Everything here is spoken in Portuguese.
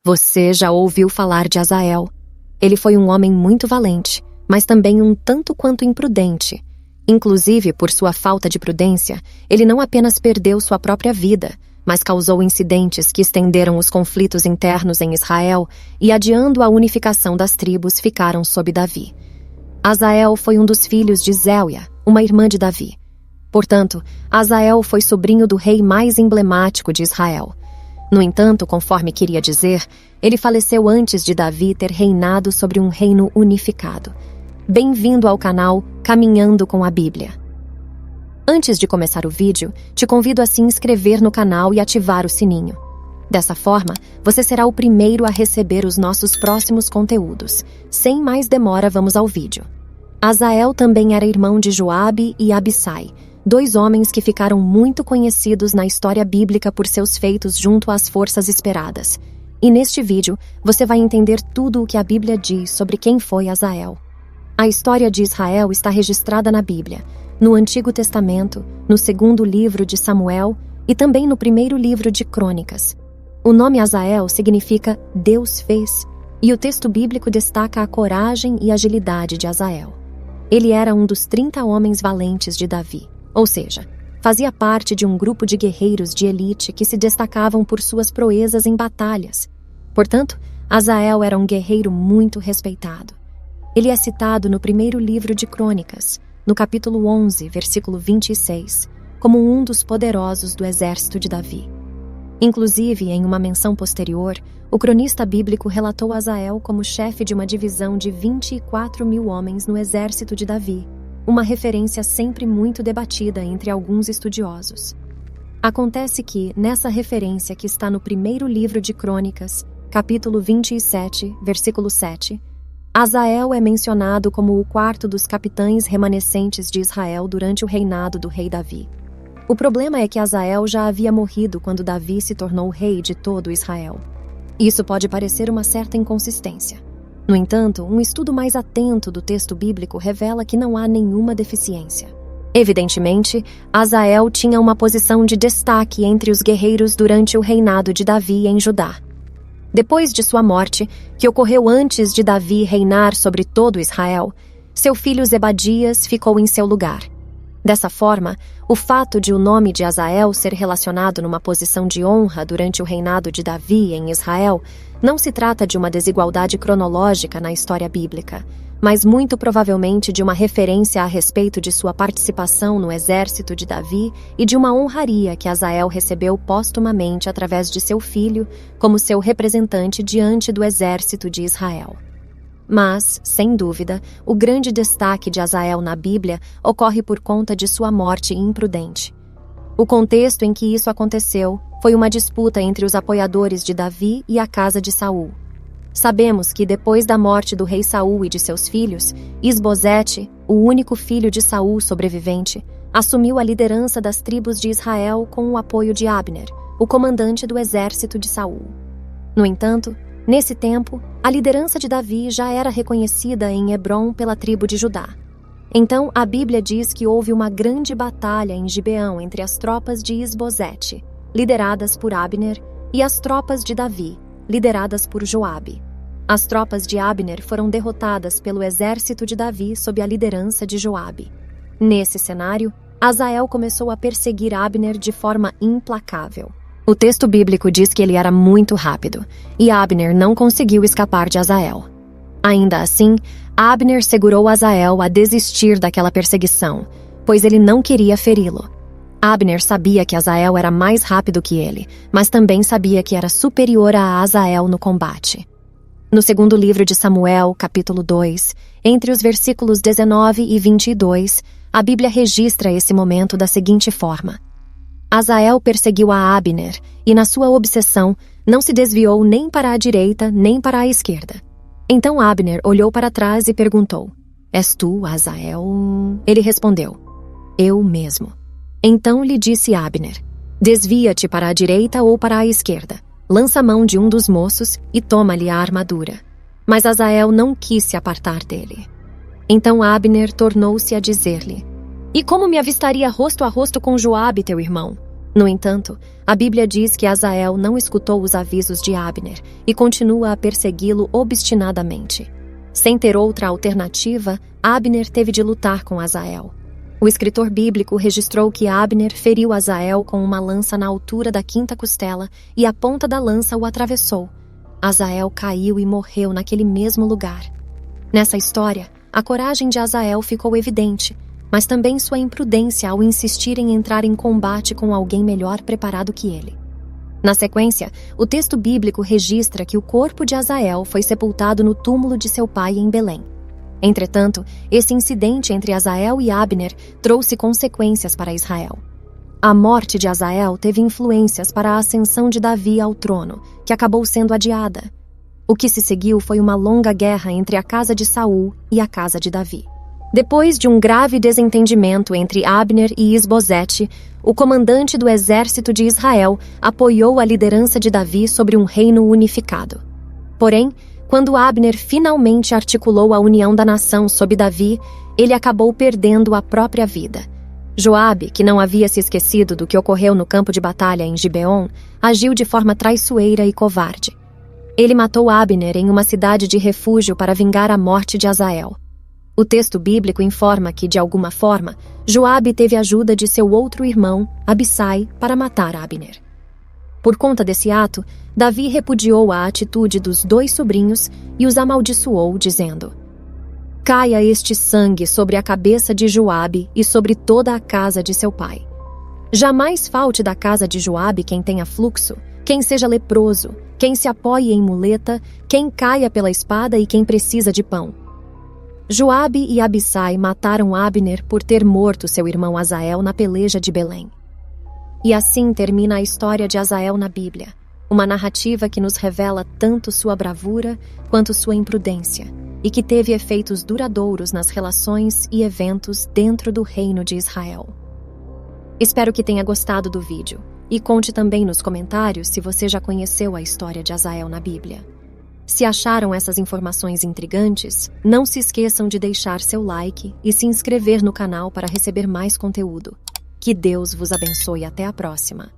Você já ouviu falar de Azael. Ele foi um homem muito valente, mas também um tanto quanto imprudente. Inclusive, por sua falta de prudência, ele não apenas perdeu sua própria vida, mas causou incidentes que estenderam os conflitos internos em Israel e, adiando a unificação das tribos, ficaram sob Davi. Azael foi um dos filhos de Zélia, uma irmã de Davi. Portanto, Azael foi sobrinho do rei mais emblemático de Israel. No entanto, conforme queria dizer, ele faleceu antes de Davi ter reinado sobre um reino unificado. Bem-vindo ao canal Caminhando com a Bíblia. Antes de começar o vídeo, te convido a se inscrever no canal e ativar o sininho. Dessa forma, você será o primeiro a receber os nossos próximos conteúdos. Sem mais demora, vamos ao vídeo. Azael também era irmão de Joabe e Abissai, dois homens que ficaram muito conhecidos na história bíblica por seus feitos junto às forças esperadas. E neste vídeo, você vai entender tudo o que a Bíblia diz sobre quem foi Azael. A história de Israel está registrada na Bíblia, no Antigo Testamento, no segundo livro de Samuel e também no primeiro livro de Crônicas. O nome Azael significa Deus fez, e o texto bíblico destaca a coragem e agilidade de Azael. Ele era um dos 30 homens valentes de Davi, ou seja, fazia parte de um grupo de guerreiros de elite que se destacavam por suas proezas em batalhas. Portanto, Azael era um guerreiro muito respeitado. Ele é citado no primeiro livro de Crônicas, no capítulo 11, versículo 26, como um dos poderosos do exército de Davi. Inclusive, em uma menção posterior, o cronista bíblico relatou Azael como chefe de uma divisão de 24.000 homens no exército de Davi, uma referência sempre muito debatida entre alguns estudiosos. Acontece que, nessa referência que está no primeiro livro de Crônicas, capítulo 27, versículo 7, Azael é mencionado como o quarto dos capitães remanescentes de Israel durante o reinado do rei Davi. O problema é que Azael já havia morrido quando Davi se tornou rei de todo Israel. Isso pode parecer uma certa inconsistência. No entanto, um estudo mais atento do texto bíblico revela que não há nenhuma deficiência. Evidentemente, Azael tinha uma posição de destaque entre os guerreiros durante o reinado de Davi em Judá. Depois de sua morte, que ocorreu antes de Davi reinar sobre todo Israel, seu filho Zebadias ficou em seu lugar. Dessa forma, o fato de o nome de Azael ser relacionado numa posição de honra durante o reinado de Davi em Israel não se trata de uma desigualdade cronológica na história bíblica, mas muito provavelmente de uma referência a respeito de sua participação no exército de Davi e de uma honraria que Azael recebeu póstumamente através de seu filho como seu representante diante do exército de Israel. Mas, sem dúvida, o grande destaque de Azael na Bíblia ocorre por conta de sua morte imprudente. O contexto em que isso aconteceu foi uma disputa entre os apoiadores de Davi e a casa de Saul. Sabemos que depois da morte do rei Saul e de seus filhos, Isbosete, o único filho de Saul sobrevivente, assumiu a liderança das tribos de Israel com o apoio de Abner, o comandante do exército de Saul. No entanto, nesse tempo, a liderança de Davi já era reconhecida em Hebrom pela tribo de Judá. Então, a Bíblia diz que houve uma grande batalha em Gibeão entre as tropas de Isbosete, lideradas por Abner, e as tropas de Davi, lideradas por Joabe. As tropas de Abner foram derrotadas pelo exército de Davi sob a liderança de Joabe. Nesse cenário, Azael começou a perseguir Abner de forma implacável. O texto bíblico diz que ele era muito rápido, e Abner não conseguiu escapar de Azael. Ainda assim, Abner segurou Azael a desistir daquela perseguição, pois ele não queria feri-lo. Abner sabia que Azael era mais rápido que ele, mas também sabia que era superior a Azael no combate. No segundo livro de Samuel, capítulo 2, entre os versículos 19 e 22, a Bíblia registra esse momento da seguinte forma: Azael perseguiu a Abner e, na sua obsessão, não se desviou nem para a direita nem para a esquerda. Então Abner olhou para trás e perguntou: És tu, Azael? Ele respondeu: Eu mesmo. Então lhe disse Abner: Desvia-te para a direita ou para a esquerda. Lança a mão de um dos moços e toma-lhe a armadura. Mas Azael não quis se apartar dele. Então Abner tornou-se a dizer-lhe: E como me avistaria rosto a rosto com Joabe, teu irmão? No entanto, a Bíblia diz que Azael não escutou os avisos de Abner e continua a persegui-lo obstinadamente. Sem ter outra alternativa, Abner teve de lutar com Azael. O escritor bíblico registrou que Abner feriu Azael com uma lança na altura da quinta costela e a ponta da lança o atravessou. Azael caiu e morreu naquele mesmo lugar. Nessa história, a coragem de Azael ficou evidente, mas também sua imprudência ao insistir em entrar em combate com alguém melhor preparado que ele. Na sequência, o texto bíblico registra que o corpo de Azael foi sepultado no túmulo de seu pai em Belém. Entretanto, esse incidente entre Azael e Abner trouxe consequências para Israel. A morte de Azael teve influências para a ascensão de Davi ao trono, que acabou sendo adiada. O que se seguiu foi uma longa guerra entre a casa de Saul e a casa de Davi. Depois de um grave desentendimento entre Abner e Isbosete, o comandante do exército de Israel apoiou a liderança de Davi sobre um reino unificado. Porém, quando Abner finalmente articulou a união da nação sob Davi, ele acabou perdendo a própria vida. Joabe, que não havia se esquecido do que ocorreu no campo de batalha em Gibeon, agiu de forma traiçoeira e covarde. Ele matou Abner em uma cidade de refúgio para vingar a morte de Azael. O texto bíblico informa que, de alguma forma, Joabe teve ajuda de seu outro irmão, Abissai, para matar Abner. Por conta desse ato, Davi repudiou a atitude dos dois sobrinhos e os amaldiçoou, dizendo: "Caia este sangue sobre a cabeça de Joabe e sobre toda a casa de seu pai. Jamais falte da casa de Joabe quem tenha fluxo, quem seja leproso, quem se apoie em muleta, quem caia pela espada e quem precisa de pão." Joabe e Abissai mataram Abner por ter morto seu irmão Azael na peleja de Belém. E assim termina a história de Azael na Bíblia, uma narrativa que nos revela tanto sua bravura quanto sua imprudência, e que teve efeitos duradouros nas relações e eventos dentro do reino de Israel. Espero que tenha gostado do vídeo, e conte também nos comentários se você já conheceu a história de Azael na Bíblia. Se acharam essas informações intrigantes, não se esqueçam de deixar seu like e se inscrever no canal para receber mais conteúdo. Que Deus vos abençoe e até a próxima!